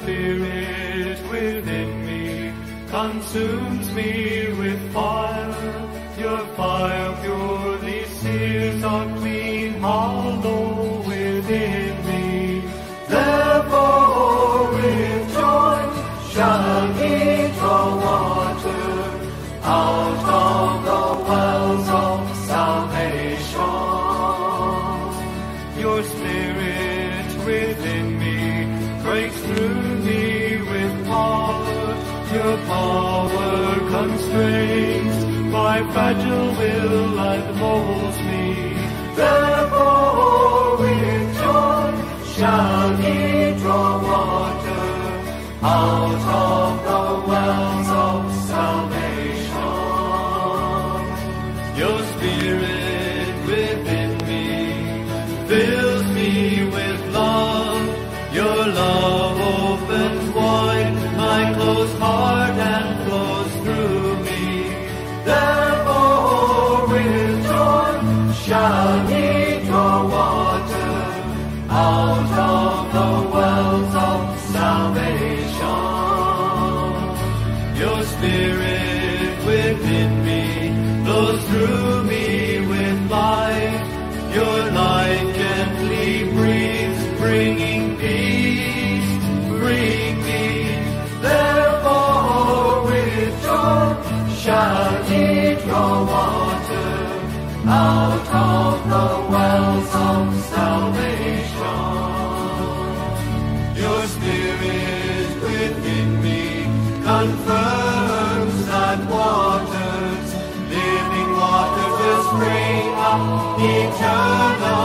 Spirit within me consumes me with fire. Your fire purely sears our clean hollow within me. Therefore with joy shall he draw water out of the wells of salvation. Your Spirit within me breaks through me with power. Your power constrains my fragile will and molds me. Therefore with joy shall he draw water out of the wells of salvation. Your Spirit within me fills me with love. Your love opens wide my closed heart and flows through me. Therefore with joy shall he draw water out of the wells of salvation. Your Spirit within me flows through me with life. Your life gently breathes, bringing peace, bring me. Therefore with joy shall he draw water out of the wells of salvation. Your Spirit within me confirms that waters, living waters will spring up eternal.